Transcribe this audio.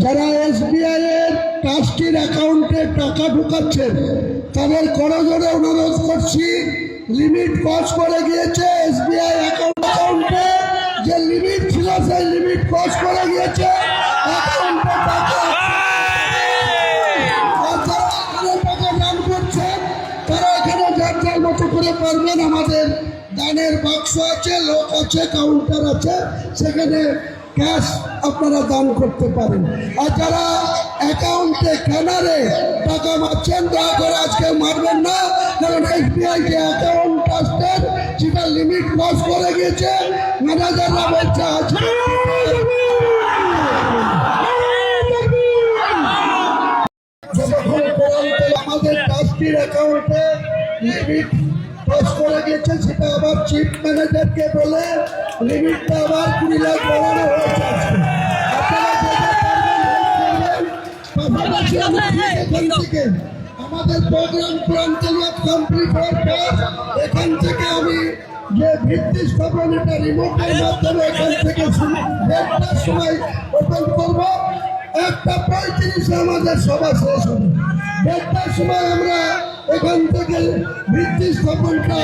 যারা এসবিআই এর ট্রাস্টির অ্যাকাউন্টে টাকা ঢুকাচ্ছেন তাদের করজোড়ে অনুরোধ করছি, লিমিট ক্রস করে গিয়েছে। এসবিআই অ্যাকাউন্টে যে লিমিট ছিল সেই লিমিট ক্রস করে গিয়েছে। অ্যাকাউন্টে টাকা দান করছেন তারা এখানে যার যার মতো করে পারবেন। আমাদের দানের বাক্স আছে, লোক আছে, কাউন্টার আছে, সেখানে ক্যাশ আপনারা দান করতে পারেন। আর যারা অ্যাকাউন্টে ক্যানারে টাকা মারছেন দয়া করে আজকে মারবেন না, কারণ এসবিআই যে অ্যাকাউন্ট ট্রাস্টের সেটা লিমিট ক্রস করে গিয়েছে। ম্যানেজাররা বলছে আজকে আমাদের ট্রাস্টির অ্যাকাউন্টে লিমিট ক্রস করে গেছে, সেটা আবার চিফ ম্যানেজারকে বলে লিমিটটা আবার 20 লাখ বাড়ানো হয়েছে। এখান থেকে আমাদের প্রোগ্রাম কমপ্লিট হওয়ার পর এখান থেকে আমি যে ভিত্তি স্থাপন এটা রিমোটের মাধ্যমে এখান থেকে 1:30টার সময় ওপেন করবো। 1:35 আমাদের সভা শেষ হবে। 1:30টার সময় আমরা এখান থেকে ভিত্তি স্থাপনটা